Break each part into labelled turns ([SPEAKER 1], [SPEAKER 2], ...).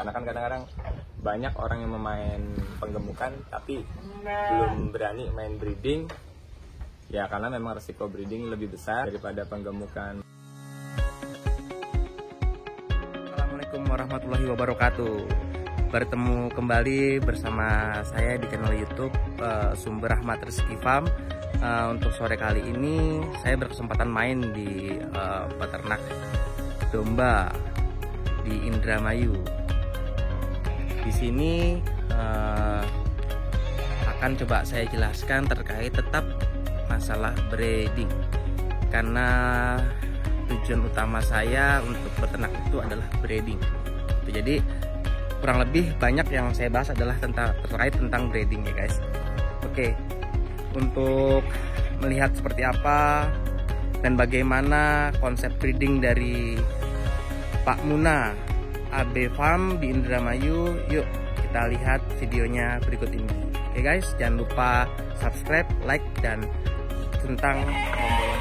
[SPEAKER 1] Karena kan kadang-kadang banyak orang yang memain penggemukan tapi belum berani main breeding. Ya karena memang resiko breeding lebih besar daripada penggemukan.
[SPEAKER 2] Assalamualaikum warahmatullahi wabarakatuh. Bertemu kembali bersama saya di channel YouTube Sumber Rahmat Rezeki Farm. Untuk sore kali ini saya berkesempatan main di peternak domba di Indramayu. Di sini akan coba saya jelaskan terkait tetap masalah breeding, karena tujuan utama saya untuk beternak itu adalah breeding. Jadi kurang lebih banyak yang saya bahas adalah terkait tentang breeding ya guys. Oke, untuk melihat seperti apa dan bagaimana konsep breeding dari Pak Muna AB Farm di Indramayu, yuk kita lihat videonya berikut ini. Oke guys, jangan lupa subscribe, like, dan tentang tombol.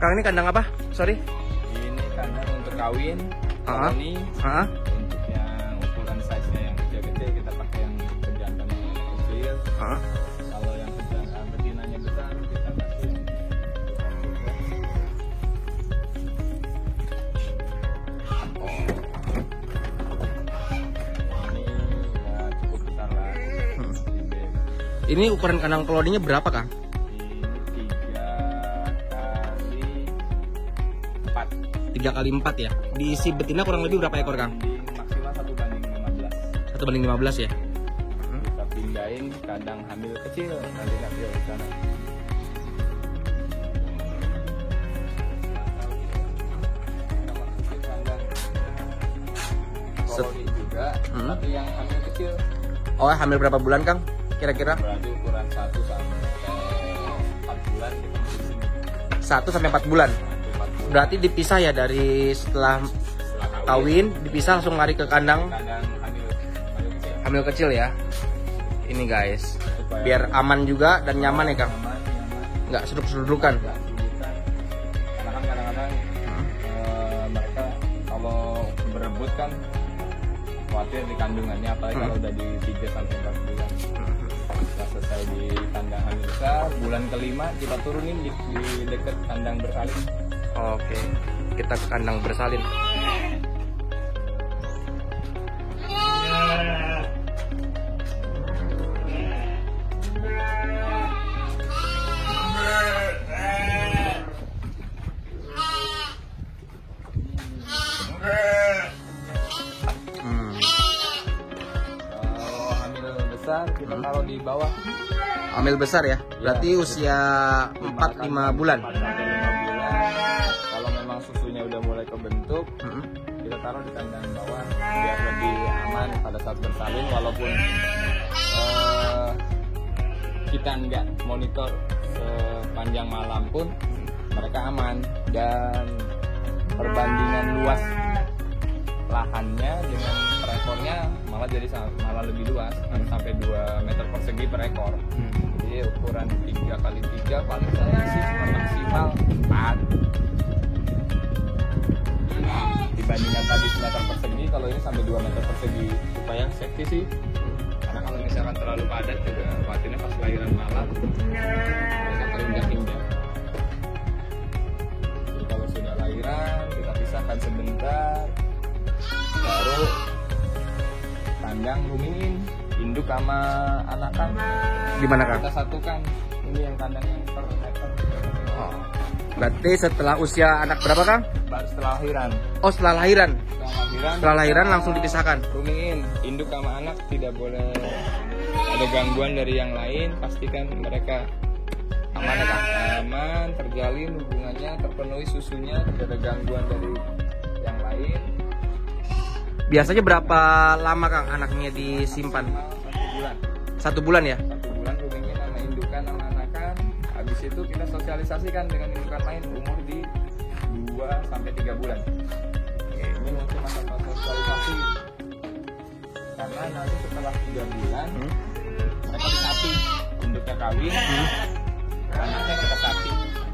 [SPEAKER 2] Kang, ini kandang apa? Sorry.
[SPEAKER 1] Ini kandang untuk kawin. Ini untuk yang ukuran size-nya yang kecil-kecil kita pakai yang pejantan yang kecil. Kalau yang pejantan betinanya besar kita kasih ini ya cukup besar lah.
[SPEAKER 2] Ini ukuran kandang kelodinya berapa, Kang? Ini 3x4 ya. Diisi betina kurang lebih berapa ekor, Kang?
[SPEAKER 1] Maksimal 1/15.
[SPEAKER 2] 1/15 ya.
[SPEAKER 1] Kita pindahin kandang hamil kecil nanti di sana. Koloni juga, tapi yang hamil kecil.
[SPEAKER 2] Oh, hamil berapa bulan, Kang? Kira-kira?
[SPEAKER 1] Berarti ukuran 1 sampai 4 bulan.
[SPEAKER 2] 1 sampai 4 bulan. Berarti dipisah ya, dari setelah kawin dipisah langsung lari ke kandang hamil kecil ya. Ini guys, biar aman juga dan nyaman ya, Kang. Nggak seduk-sedukan.
[SPEAKER 1] Karena kan kadang-kadang mereka kalau berebut kan khawatir di kandungannya, apalagi kalau udah di 3 sampai 4 bulan. Kita selesai di kandang hamil besar, bulan kelima kita turunin di dekat kandang bersalin.
[SPEAKER 2] Oke, kita ke kandang bersalin.
[SPEAKER 1] Kalau hamil besar kita taruh di bawah.
[SPEAKER 2] Hamil besar ya? Berarti ya, usia 4-5 bulan.
[SPEAKER 1] Kalau memang susunya udah mulai kebentuk, kita taruh di kandang bawah biar lebih aman pada saat bersalin. Walaupun kita nggak monitor sepanjang malam pun mereka aman, dan perbandingan luas lahannya dengan per ekornya malah lebih luas, sampai 2 meter persegi per ekor. Jadi ukuran 3x3 paling saya sih cuma maksimal 4. Dibandingkan tadi 1 meter persegi, kalau ini sampai 2 meter persegi supaya safety sih. Karena kalau misalkan terlalu padat juga khawatirnya pas lahiran malam mereka terinjak-injak. Jadi kalau sudah lahiran kita pisahkan sebentar, baru kandang rumingin induk sama anakan.
[SPEAKER 2] Gimana, Kang?
[SPEAKER 1] Kita satukan. Ini yang kandang yang per meter.
[SPEAKER 2] Berarti setelah usia anak berapa, Kang?
[SPEAKER 1] Setelah lahiran.
[SPEAKER 2] Oh, setelah lahiran. Setelah lahiran langsung dipisahkan.
[SPEAKER 1] Rumingin induk sama anak, tidak boleh ada gangguan dari yang lain. Pastikan mereka aman ya, Kang? Aman, terjalin hubungannya, terpenuhi susunya, tidak ada gangguan dari yang lain.
[SPEAKER 2] Biasanya berapa lama, Kang, anaknya disimpan?
[SPEAKER 1] 1 bulan.
[SPEAKER 2] 1 bulan ya?
[SPEAKER 1] 1 bulan rumingin sama indukan sama anakan. Habis itu kita sosialisasikan dengan indukan lain umur di 2 sampai 3 bulan. Ini mungkin masa sosialisasi. Karena nanti setelah 3 bulan mereka disapih, induknya kawin,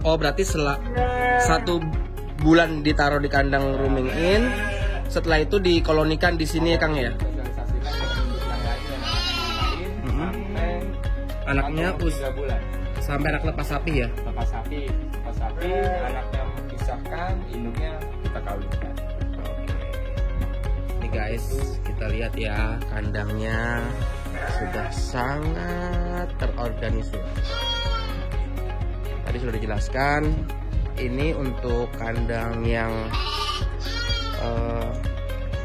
[SPEAKER 2] Oh, berarti setelah 1 bulan ditaruh di kandang rooming in, setelah itu dikolonikan di sini ya Kang ya?
[SPEAKER 1] Sosialisasikan ke induk yang lain dan anak-anak lain sampai
[SPEAKER 2] Anaknya
[SPEAKER 1] 3 bulan.
[SPEAKER 2] sampai anak lepas sapi ya?
[SPEAKER 1] Lepas sapi, anaknya memisahkan, induknya kita kawinkan.
[SPEAKER 2] Nih guys, kita lihat ya, kandangnya sudah sangat terorganisir. Tadi sudah dijelaskan, ini untuk kandang yang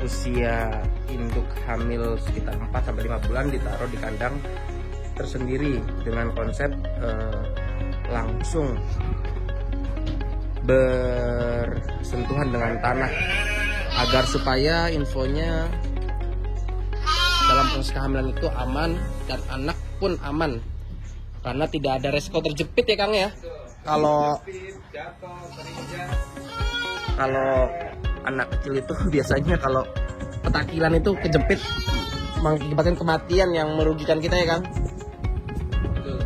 [SPEAKER 2] usia induk hamil sekitar 4-5 bulan ditaruh di kandang tersendiri dengan konsep langsung bersentuhan dengan tanah agar supaya infonya dalam proses kehamilan itu aman dan anak pun aman karena tidak ada resiko terjepit ya Kang ya. Kalau anak kecil itu biasanya kalau petakilan itu kejepit mengakibatkan kematian yang merugikan kita ya Kang.
[SPEAKER 1] Betul.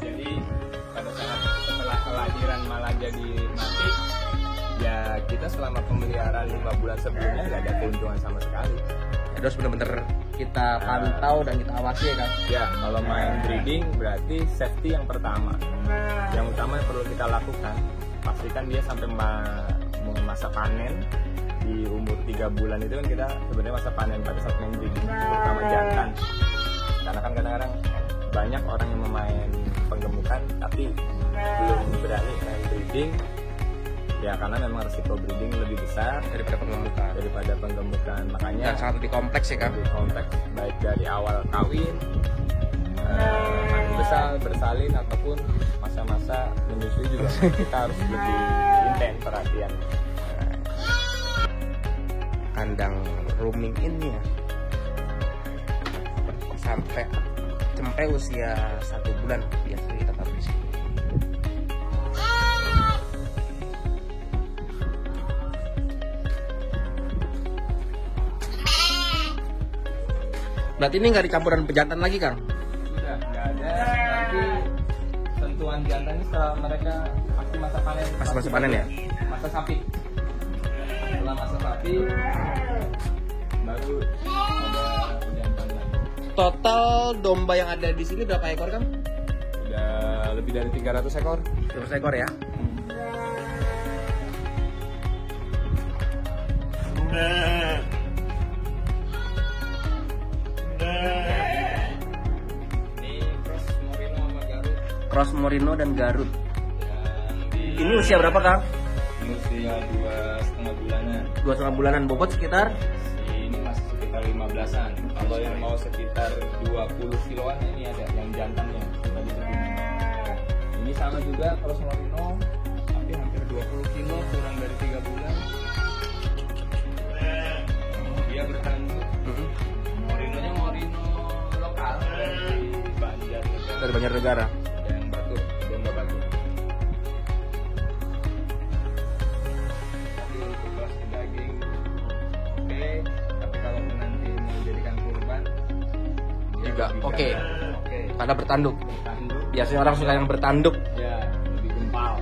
[SPEAKER 1] Jadi pada saat setelah kelahiran malah jadi mati, ya kita selama pemeliharaan 5 bulan sebelumnya nggak ada keuntungan sama sekali.
[SPEAKER 2] Ya, harus benar-benar kita pantau dan kita awasi ya Kang.
[SPEAKER 1] Ya, kalau main breeding berarti safety yang pertama. Yang utama yang perlu kita lakukan, pastikan dia sampai masa panen. Di umur 3 bulan itu kan kita sebenarnya masa panen pada saat main breeding, terutama jantan. Karena kan kadang-kadang banyak orang yang memain penggemukan tapi belum berani main breeding. Ya karena memang resiko breeding lebih besar
[SPEAKER 2] Daripada penggemukan.
[SPEAKER 1] Makanya
[SPEAKER 2] Dan sangat lebih kompleks ya Kang.
[SPEAKER 1] lebih kompleks baik dari awal kawin, mandi besar, bersalin ataupun masa-masa menyusui juga kita harus lebih intens perhatian.
[SPEAKER 2] Kandang rooming ini ya sampai usia 1 bulan biasanya kita taruh di sini. Berarti ini nggak dicampuran pejantan lagi Kang?
[SPEAKER 1] Sudah nggak ada, nanti sentuhan jantan ini setelah mereka pasti masa panen.
[SPEAKER 2] Masa panen ya?
[SPEAKER 1] Masa sapi. Setelah masa sapi baru ada jantan lagi.
[SPEAKER 2] Total domba yang ada di sini berapa ekor Kang?
[SPEAKER 1] Sudah lebih dari 300 ekor.
[SPEAKER 2] 300 ekor ya?
[SPEAKER 1] Ini cross Merino sama Garut.
[SPEAKER 2] Cross Merino dan Garut.
[SPEAKER 1] Dan
[SPEAKER 2] Ini usia berapa Kang?
[SPEAKER 1] ini usia 2,5 bulanan.
[SPEAKER 2] 2,5 bulanan, bobot sekitar
[SPEAKER 1] Ini masih sekitar 15-an. Kalau yang mau sekitar 20 kiloan ini ada yang jantannya. Ini sama juga cross Merino, tapi hampir 20 kilo kurang dari 3 bulan. Dia bertanduk. Merinonya Merino lokal dari Banjarnegara.
[SPEAKER 2] dari Banjarnegara.
[SPEAKER 1] Yang Batu, domba Batu. Tapi untuk kelas daging, oke. Tapi kalau nanti mau dijadikan kurban, dia
[SPEAKER 2] Juga
[SPEAKER 1] lebih
[SPEAKER 2] oke.
[SPEAKER 1] gagah. Oke.
[SPEAKER 2] Karena bertanduk.
[SPEAKER 1] Bertanduk.
[SPEAKER 2] Biasanya orang suka yang bertanduk.
[SPEAKER 1] Ya, lebih gempal.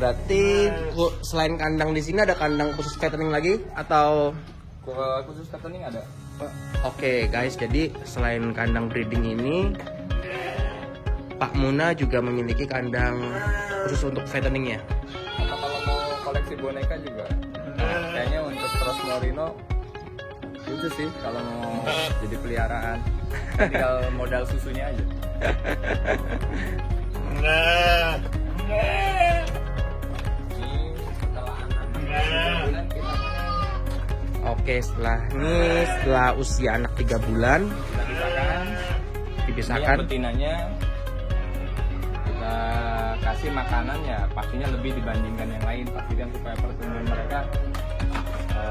[SPEAKER 2] Berarti selain kandang di sini ada kandang khusus fattening lagi atau?
[SPEAKER 1] Khusus fattening ada.
[SPEAKER 2] Oke guys, jadi selain kandang breeding ini, Pak Muna juga memiliki kandang khusus untuk fatteningnya.
[SPEAKER 1] Atau kalau mau koleksi boneka juga. Kayaknya untuk cross Merino itu sih kalau mau jadi peliharaan. Tinggal modal susunya aja. Ini setelah anak 3 bulan kita
[SPEAKER 2] Oke, setelah usia anak 3 bulan dipisahkan.
[SPEAKER 1] Ini yang betinanya kita kasih makanan ya pastinya lebih dibandingkan yang lain, pastikan supaya pertumbuhan mereka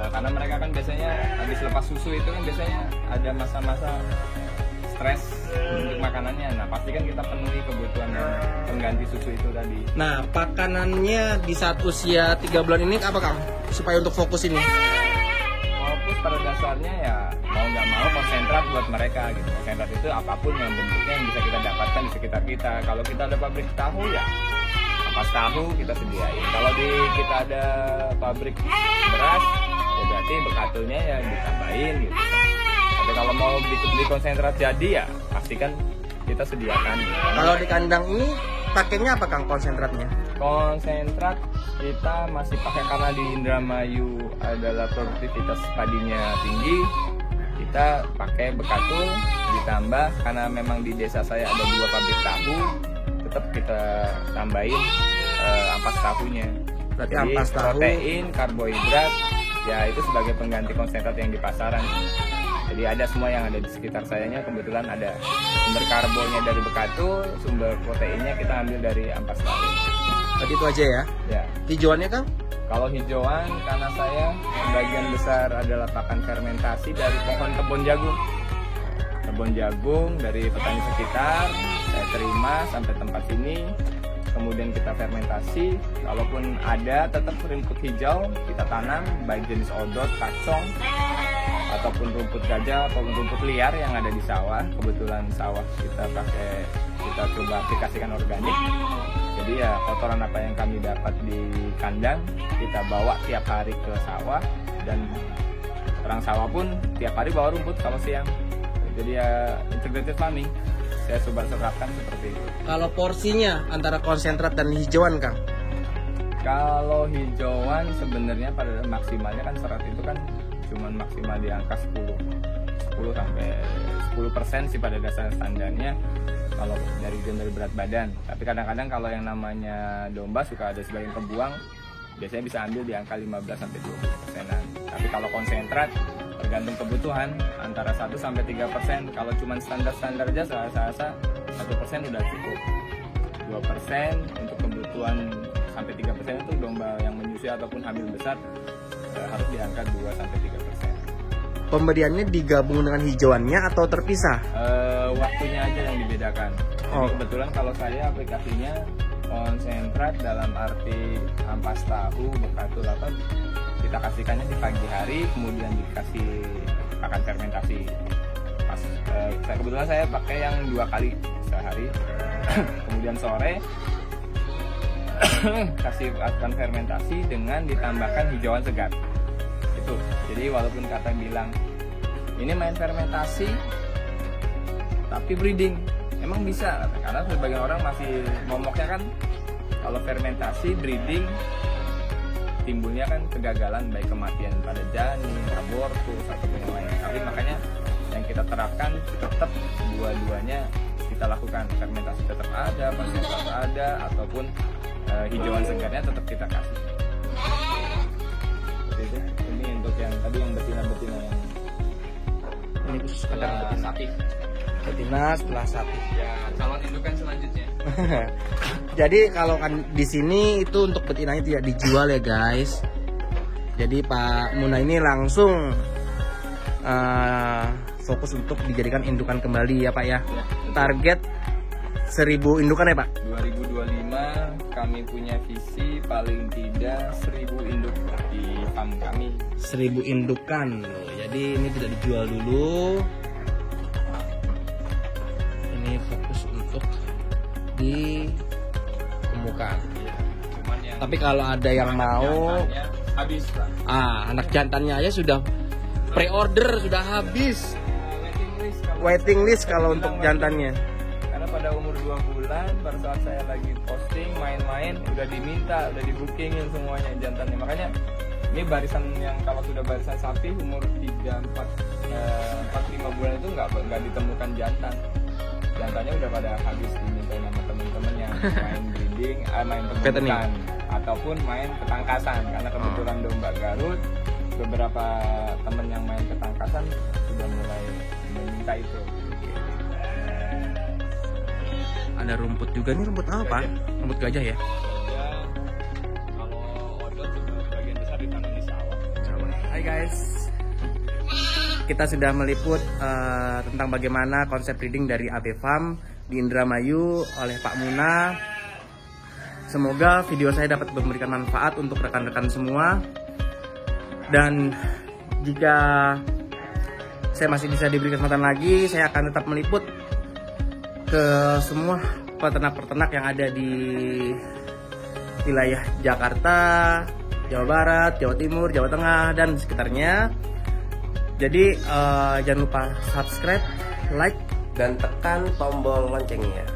[SPEAKER 1] karena mereka kan biasanya habis lepas susu itu kan biasanya ada masa-masa stres untuk makanannya. Nah pastikan kita penuhi kebutuhan pengganti susu itu tadi.
[SPEAKER 2] Nah, pakanannya di saat usia 3 bulan ini apa Kang? Supaya untuk fokus ini.
[SPEAKER 1] Fokus pada dasarnya ya mau nggak mau konsentrat buat mereka gitu. Konsentrat itu apapun yang bentuknya yang bisa kita dapatkan di sekitar kita. Kalau kita ada pabrik tahu ya ampas tahu kita sediain. Kalau kita ada pabrik beras ya berarti bekatulnya ya ditambahin gitu. Tapi kalau mau beli konsentrat jadi ya pastikan kita sediakan.
[SPEAKER 2] Kalau di kandang ini pakainya apa Kang konsentratnya?
[SPEAKER 1] Konsentrat kita masih pakai karena di Indramayu adalah produktivitas padinya tinggi. Kita pakai bekatul ditambah karena memang di desa saya ada 2 pabrik tahu, tetap kita tambahin ampas tahunya.
[SPEAKER 2] Berarti
[SPEAKER 1] jadi
[SPEAKER 2] ampas tahu,
[SPEAKER 1] protein, karbohidrat ya itu sebagai pengganti konsentrat yang di pasaran. Jadi ada semua yang ada di sekitar sayanya, kebetulan ada sumber karbonnya dari bekatul, sumber proteinnya kita ambil dari ampas tahu.
[SPEAKER 2] Tadi itu aja ya?
[SPEAKER 1] Ya.
[SPEAKER 2] Hijauannya Kang?
[SPEAKER 1] Kalau hijauan karena saya sebagian besar adalah pakan fermentasi dari pohon kebun jagung. Kebun jagung dari petani sekitar saya terima sampai tempat sini. Kemudian kita fermentasi, kalaupun ada tetap rumput hijau kita tanam baik jenis odot, kacong ataupun rumput gajah ataupun rumput liar yang ada di sawah. Kebetulan sawah kita coba aplikasikan organik. Jadi ya kotoran apa yang kami dapat di kandang kita bawa tiap hari ke sawah, dan orang sawah pun tiap hari bawa rumput kalau siang. Jadi ya integrated farming. Saya coba terapkan seperti itu.
[SPEAKER 2] Kalau porsinya antara konsentrat dan hijauan Kang?
[SPEAKER 1] Kalau hijauan sebenarnya pada maksimalnya kan serat itu kan cuma maksimal di angka 10 sampai 10% sih pada dasar standarnya kalau dari berat badan. Tapi kadang-kadang kalau yang namanya domba suka ada sebagian kebuang, biasanya bisa ambil di angka 15 sampai 20%-an. Tapi kalau konsentrat tergantung kebutuhan antara 1 sampai 3%. Kalau cuma standar aja saya rasa 1% udah cukup. 2% untuk kebutuhan sampai 3% itu domba yang menyusui ataupun hamil besar harus di angka 2 sampai 3%.
[SPEAKER 2] Pemberiannya digabung dengan hijauannya atau terpisah?
[SPEAKER 1] Waktunya aja yang dibedakan. Jadi kebetulan kalau saya aplikasinya konsentrat dalam arti ampas tahu, bekatul apa kita kasihkannya di pagi hari, kemudian dikasih pakan fermentasi. Kebetulan saya pakai yang 2 kali sehari, kemudian sore kasih pakan fermentasi dengan ditambahkan hijauan segar. Itu. Jadi walaupun kata bilang ini main fermentasi tapi breeding, emang bisa karena sebagian orang masih momoknya kan kalau fermentasi breeding timbulnya kan kegagalan baik kematian pada janin, abortus ataupun yang lain. Tapi makanya yang kita terapkan tetap dua-duanya kita lakukan, fermentasi tetap ada, konsentrat ada, ataupun hijauan segarnya tetap kita kasih. Itu. Ini untuk yang tadi yang betina-betina yang
[SPEAKER 2] ini khusus kandang
[SPEAKER 1] sapi.
[SPEAKER 2] Betina setelah sapi.
[SPEAKER 1] Ya, calon indukan selanjutnya.
[SPEAKER 2] Jadi kalau kan di sini itu untuk betinanya tidak dijual ya guys. Jadi Pak Muna ini langsung fokus untuk dijadikan indukan kembali ya Pak ya. Target 1000 indukan ya Pak?
[SPEAKER 1] 2025 kami punya visi paling tidak 1000 induk di farm kami.
[SPEAKER 2] 1000 indukan loh. Jadi ini tidak dijual dulu. Ini fokus untuk ditemukan.
[SPEAKER 1] Ya, cuman yang
[SPEAKER 2] tapi kalau ada yang mau
[SPEAKER 1] habis Pak.
[SPEAKER 2] Anak jantannya aja sudah pre-order, sudah habis.
[SPEAKER 1] Waiting list
[SPEAKER 2] Kalau untuk jantannya.
[SPEAKER 1] Karena pada umur 2 bulan pada saat saya lagi posting main-main udah diminta, udah dibookingin semuanya jantannya. Makanya ini barisan yang kalau sudah barisan sapi umur 4-5 bulan itu nggak ditemukan jantan. Jantannya udah pada habis diminta sama temen-temen yang main breeding, main peternakan ataupun main ketangkasan. Karena kebetulan domba Garut, beberapa temen yang main ketangkasan sudah mulai meminta itu.
[SPEAKER 2] Ada rumput juga nih, rumput apa Pak? Rumput gajah ya?
[SPEAKER 1] Kalau odot juga sebagian besar ditanam di sawah.
[SPEAKER 2] Hai guys, kita sudah meliput tentang bagaimana konsep breeding dari AB Farm di Indramayu oleh Pak Muna. Semoga video saya dapat memberikan manfaat untuk rekan-rekan semua. Dan jika saya masih bisa diberi kesempatan lagi, saya akan tetap meliput ke semua peternak-peternak yang ada di wilayah Jakarta, Jawa Barat, Jawa Timur, Jawa Tengah, dan sekitarnya. Jadi jangan lupa subscribe, like,
[SPEAKER 3] dan tekan tombol loncengnya.